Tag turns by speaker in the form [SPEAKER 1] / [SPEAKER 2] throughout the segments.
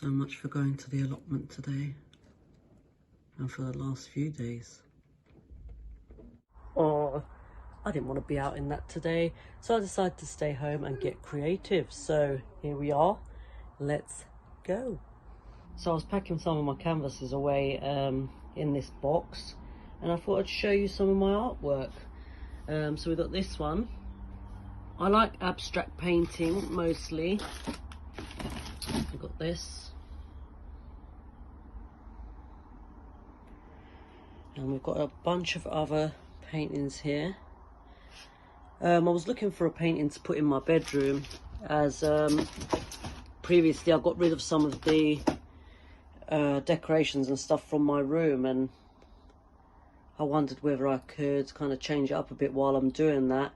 [SPEAKER 1] So much for going to the allotment today and for the last few days. Oh, I didn't want to be out in that today, so I decided to stay home and get creative. So here we are, let's go. So I was packing some of my canvases away in this box, and I thought I'd show you some of my artwork. So we've got this one. I like abstract painting mostly. We've got this. And we've got a bunch of other paintings here. I was looking for a painting to put in my bedroom, as previously I got rid of some of the decorations and stuff from my room, and I wondered whether I could kind of change it up a bit while I'm doing that.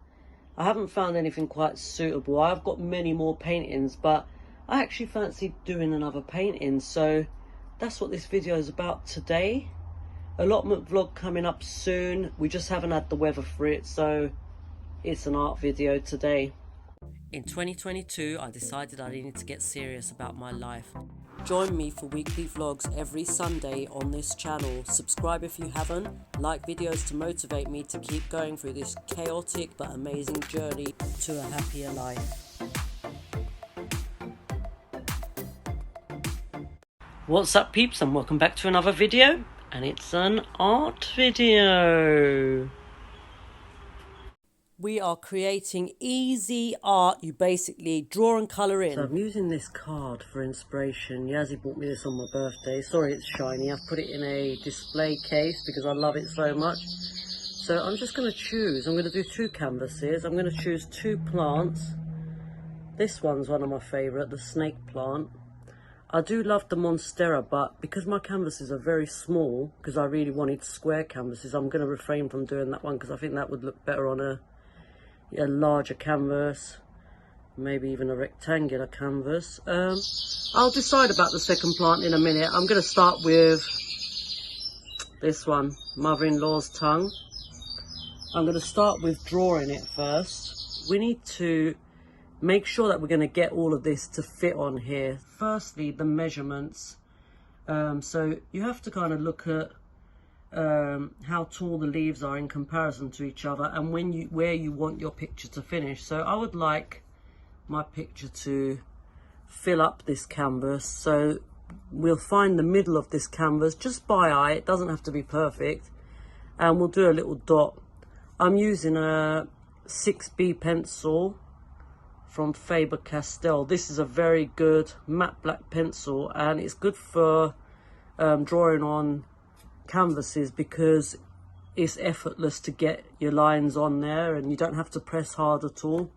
[SPEAKER 1] I haven't found anything quite suitable. I've got many more paintings, but I actually fancy doing another painting, so that's what this video is about today. Allotment vlog coming up soon. We just haven't had the weather for it, so it's an art video today. In 2022, I decided I needed to get serious about my life. Join me for weekly vlogs every Sunday on this channel. Subscribe if you haven't. Like videos to motivate me to keep going through this chaotic but amazing journey to a happier life. What's up, peeps, and welcome back to another video. And it's an art video. We are creating easy art. You basically draw and colour in. So I'm using this card for inspiration. Yazzie bought me this on my birthday. Sorry it's shiny. I've put it in a display case because I love it so much. So I'm just going to choose. I'm going to do two canvases. I'm going to choose two plants. This one's one of my favourite, the snake plant. I do love the Monstera, but because my canvases are very small, because I really wanted square canvases, I'm going to refrain from doing that one because I think that would look better on a larger canvas, maybe even a rectangular canvas. I'll decide about the second plant in a minute. I'm going to start with this one, mother-in-law's tongue. I'm going to start with drawing it first. We need to make sure that we're going to get all of this to fit on here. Firstly, the measurements. So you have to kind of look at how tall the leaves are in comparison to each other, and where you want your picture to finish. So I would like my picture to fill up this canvas. So we'll find the middle of this canvas just by eye. It doesn't have to be perfect, and we'll do a little dot. I'm using a 6B pencil from Faber-Castell. This is a very good matte black pencil, and it's good for drawing on canvases because it's effortless to get your lines on there, and you don't have to press hard at all,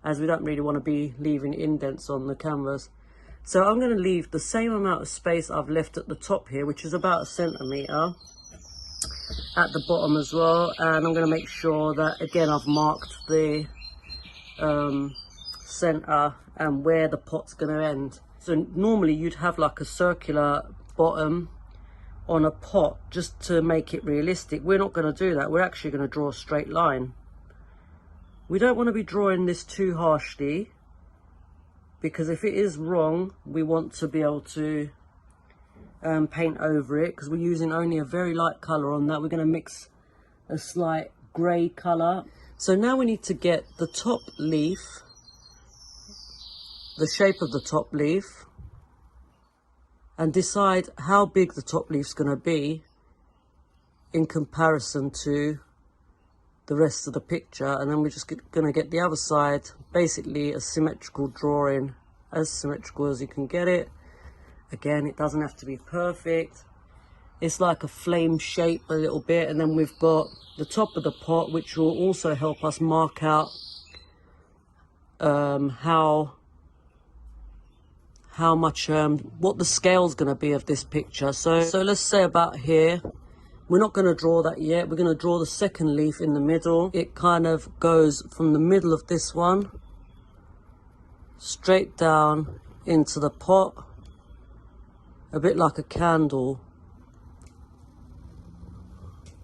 [SPEAKER 1] as we don't really want to be leaving indents on the canvas. So I'm going to leave the same amount of space I've left at the top here, which is about 1 centimetre, at the bottom as well, and I'm going to make sure that again I've marked the center and where the pot's going to end. So normally you'd have like a circular bottom on a pot just to make it realistic. We're not going to do that. We're actually going to draw a straight line. We don't want to be drawing this too harshly, because if it is wrong, we want to be able to paint over it, because we're using only a very light color on that. We're going to mix a slight gray color. So now we need to get the top leaf, the shape of the top leaf, and decide how big the top leaf's going to be in comparison to the rest of the picture. And then we're just going to get the other side, basically a symmetrical drawing, as symmetrical as you can get it. Again, it doesn't have to be perfect. It's like a flame shape a little bit, and then we've got the top of the pot, which will also help us mark out how much, what the scale's going to be of this picture. So let's say about here. We're not going to draw that yet. We're going to draw the second leaf in the middle. It kind of goes from the middle of this one straight down into the pot, a bit like a candle,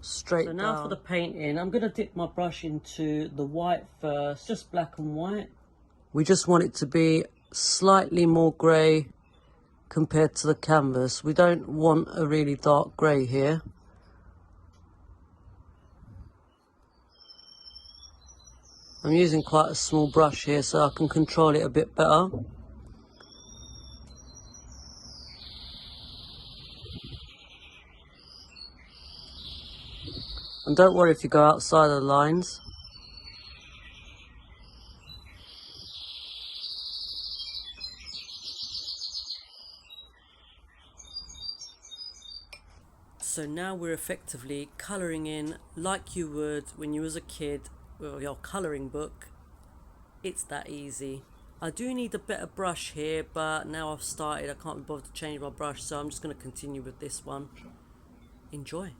[SPEAKER 1] straight down. So now for the painting, I'm going to dip my brush into the white first, just black and white. We just want it to be slightly more grey compared to the canvas. We don't want a really dark grey here. I'm using quite a small brush here so I can control it a bit better. And don't worry if you go outside the lines. So now we're effectively colouring in like you would when you was a kid with your colouring book. It's that easy. I do need a better brush here, but now I've started, I can't be bothered to change my brush, so I'm just going to continue with this one. Enjoy.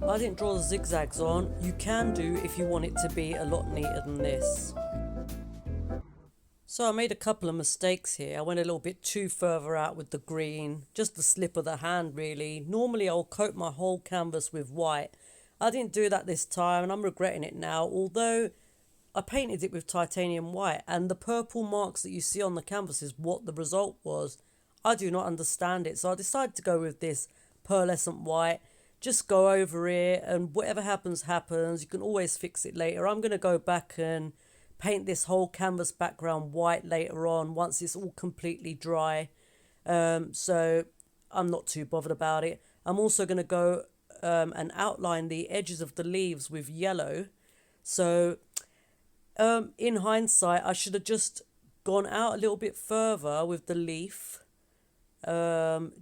[SPEAKER 1] I didn't draw the zigzags on. You can do if you want it to be a lot neater than this. So I made a couple of mistakes here. I went a little bit too further out with the green, just the slip of the hand really. Normally I'll coat my whole canvas with white. I didn't do that this time and I'm regretting it now, although I painted it with titanium white and the purple marks that you see on the canvas is what the result was. I do not understand it, so I decided to go with this pearlescent white. Just go over it and whatever happens, happens. You can always fix it later. I'm going to go back and paint this whole canvas background white later on once it's all completely dry. So I'm not too bothered about it. I'm also going to go and outline the edges of the leaves with yellow. So in hindsight, I should have just gone out a little bit further with the leaf.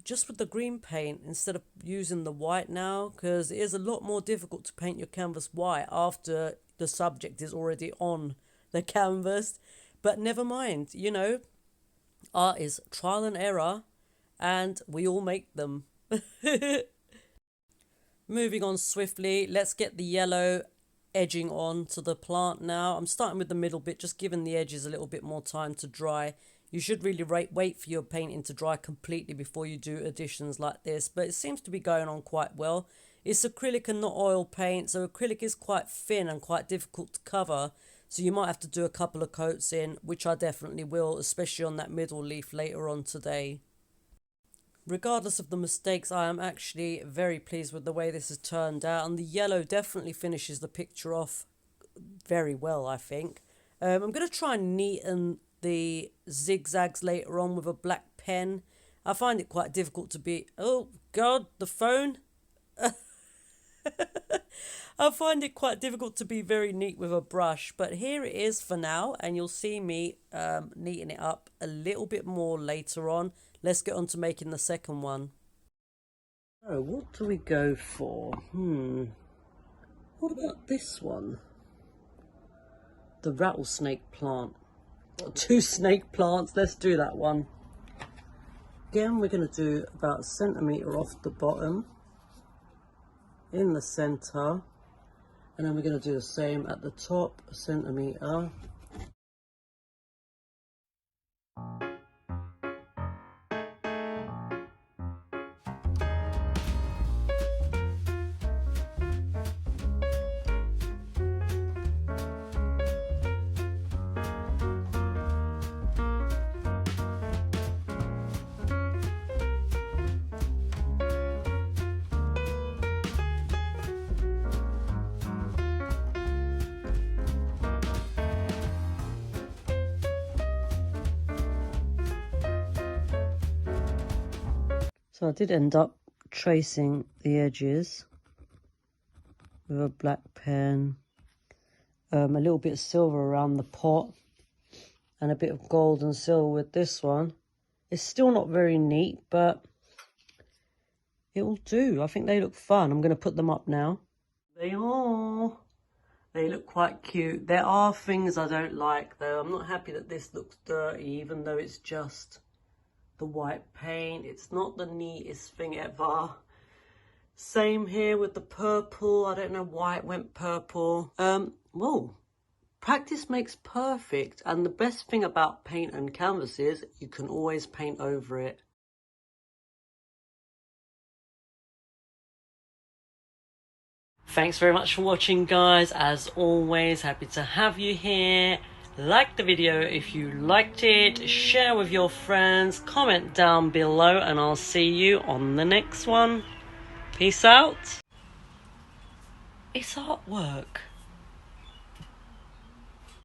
[SPEAKER 1] Just with the green paint instead of using the white now, because it is a lot more difficult to paint your canvas white after the subject is already on the canvas. But never mind, you know, art is trial and error and we all make them. Moving on swiftly, let's get the yellow edging on to the plant now. I'm starting with the middle bit, just giving the edges a little bit more time to dry. You should really wait for your painting to dry completely before you do additions like this, but it seems to be going on quite well. It's acrylic and not oil paint, so acrylic is quite thin and quite difficult to cover, so you might have to do a couple of coats in, which I definitely will, especially on that middle leaf later on today. Regardless of the mistakes, I am actually very pleased with the way this has turned out, and the yellow definitely finishes the picture off very well, I think. I'm going to try and neaten the zigzags later on with a black pen. I find it quite difficult to be... Oh, God, the phone. I find it quite difficult to be very neat with a brush, but here it is for now, and you'll see me neaten it up a little bit more later on. Let's get on to making the second one. Oh, what do we go for? What about this one? The rattlesnake plant. Two snake plants, let's do that one. Again, we're going to do about 1 centimetre off the bottom in the centre, and then we're going to do the same at the top, 1 centimetre. So I did end up tracing the edges. with a black pen. A little bit of silver around the pot. And a bit of gold and silver with this one. It's still not very neat, but it will do. I think they look fun. I'm going to put them up now. They are. They look quite cute. There are things I don't like, though. I'm not happy that this looks dirty, even though it's just the white paint. It's not the neatest thing ever. Same here with the purple. I don't know why it went purple. Well, practice makes perfect. And the best thing about paint and canvas is you can always paint over it. Thanks very much for watching, guys. As always, happy to have you here. Like the video if you liked it, share with your friends, comment down below, and I'll see you on the next one. Peace out. It's artwork.